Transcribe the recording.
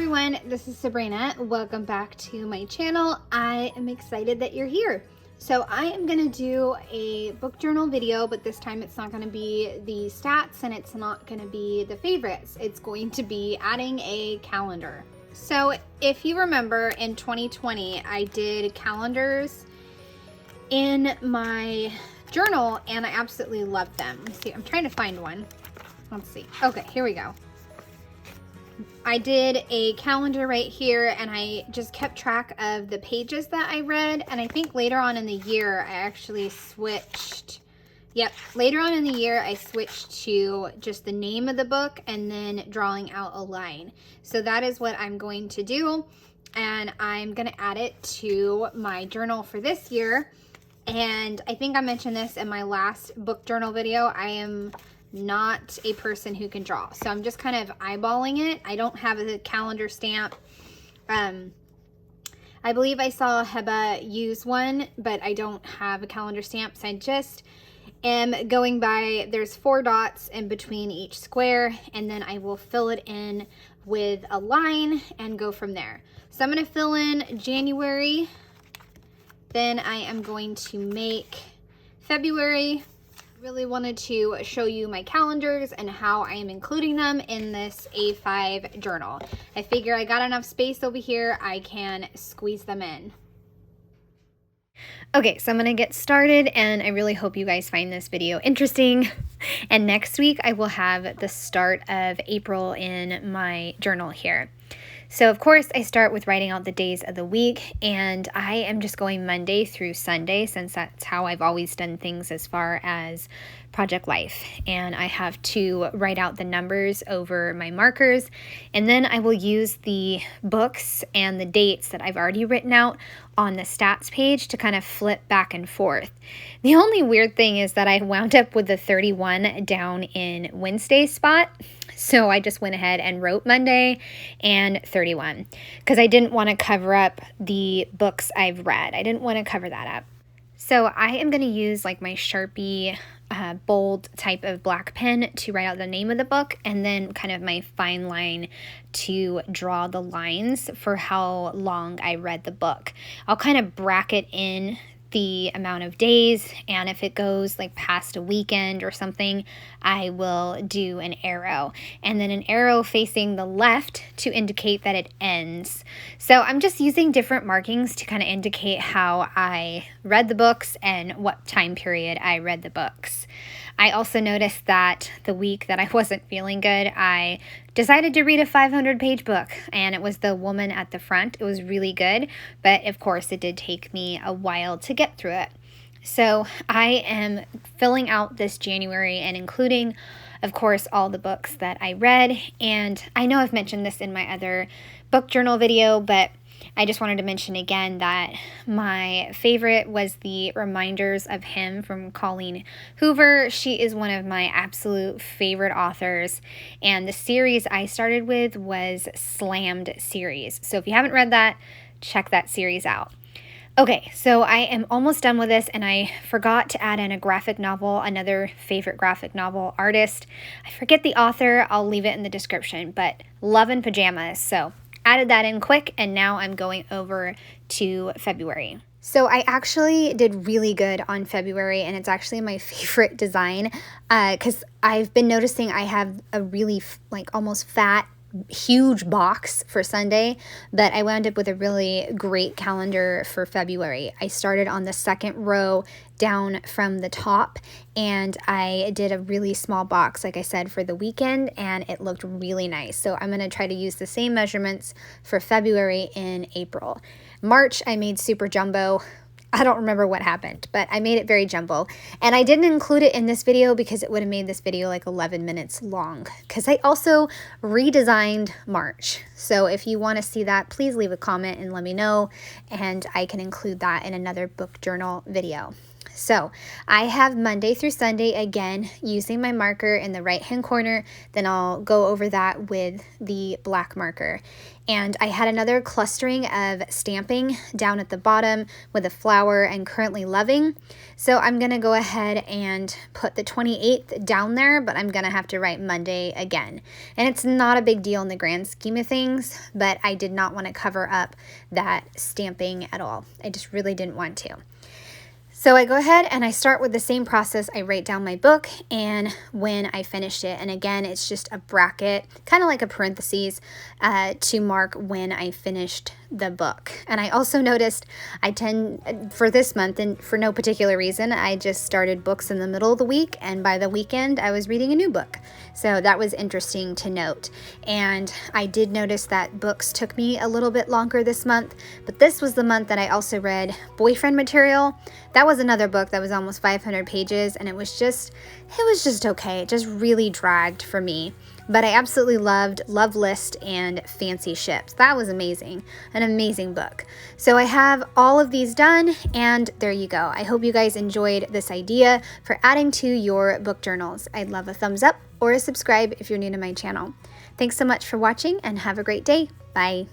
everyone, this is Sabrina. Welcome back to my channel. I am excited that you're here. So I am gonna do a book journal video, but this time it's not gonna be the stats and it's not gonna be the favorites. It's going to be adding a calendar. So if you remember in 2020, I did calendars in my journal and I absolutely loved them. Let's see, I'm trying to find one. Let's see. Okay, here we go. I did a calendar right here and I just kept track of the pages that I read, and I think later on in the year I actually switched. Later on in the year I switched to just the name of the book and then drawing out a line. So that is what I'm going to do, and I'm going to add it to my journal for this year. And I think I mentioned this in my last book journal video. I am not a person who can draw, so I'm just kind of eyeballing it. I don't have a calendar stamp. I believe I saw Heba use one, but I don't have a calendar stamp, so I just am going by, there's 4 dots in between each square, and then I will fill it in with a line and go from there. So I'm going to fill in January, then I am going to make February. Really wanted to show you my calendars and how I am including them in this A5 journal. I figure I got enough space over here, I can squeeze them in. Okay, so I'm gonna get started, and I really hope you guys find this video interesting. And next week I will have the start of April in my journal here. So of course I start with writing out the days of the week, and I am just going Monday through Sunday since that's how I've always done things as far as project life. And I have to write out the numbers over my markers, and then I will use the books and the dates that I've already written out on the stats page to kind of flip back and forth. The only weird thing is that I wound up with the 31 down in Wednesday's spot. So I just went ahead and wrote Monday and 31 because I didn't want to cover up the books I've read. I didn't want to cover that up. So I am going to use like my Sharpie bold type of black pen to write out the name of the book, and then kind of my fine line to draw the lines for how long I read the book. I'll kind of bracket in the amount of days, and if it goes like past a weekend or something, I will do an arrow, and then an arrow facing the left to indicate that it ends. So I'm just using different markings to kind of indicate how I read the books and what time period I read the books. I also noticed that the week that I wasn't feeling good, I decided to read a 500-page book, and it was The Woman at the Front. It was really good, but of course it did take me a while to get through it. So I am filling out this January and including, of course, all the books that I read. And I know I've mentioned this in my other book journal video, but I just wanted to mention again that my favorite was the Reminders of Him from Colleen Hoover. She is one of my absolute favorite authors, and the series I started with was Slammed series. So if you haven't read that, check that series out. Okay, so I am almost done with this, and I forgot to add in a graphic novel, another favorite graphic novel artist. I forget the author, I'll leave it in the description, but Love in Pajamas. So added that in quick, and now I'm going over to February. So I actually did really good on February, and it's actually my favorite design because I've been noticing I have a really like almost fat, huge box for Sunday, but I wound up with a really great calendar for February. I started on the second row down from the top, and I did a really small box, like I said, for the weekend, and it looked really nice. So I'm going to try to use the same measurements for February in April. March, I made super jumbo. I don't remember what happened, but I made it very jumbo. And I didn't include it in this video because it would have made this video like 11 minutes long, because I also redesigned March. So if you want to see that, please leave a comment and let me know, and I can include that in another book journal video. So I have Monday through Sunday again using my marker in the right hand corner. Then I'll go over that with the black marker. And I had another clustering of stamping down at the bottom with a flower and currently loving. So I'm going to go ahead and put the 28th down there, but I'm going to have to write Monday again. And it's not a big deal in the grand scheme of things, but I did not want to cover up that stamping at all. I just really didn't want to. So I go ahead and I start with the same process. I write down my book and when I finished it. And again, it's just a bracket, kind of like a parentheses, to mark when I finished the book. And I also noticed I tend, for this month, and for no particular reason, I just started books in the middle of the week, and by the weekend I was reading a new book. So that was interesting to note. And I did notice that books took me a little bit longer this month, but this was the month that I also read Boyfriend Material. That was another book that was almost 500 pages, and it was just okay. It just really dragged for me. But I absolutely loved Love List and Fancy Ships. That was amazing. An amazing book. So I have all of these done, and there you go. I hope you guys enjoyed this idea for adding to your book journals. I'd love a thumbs up or a subscribe if you're new to my channel. Thanks so much for watching, and have a great day. Bye.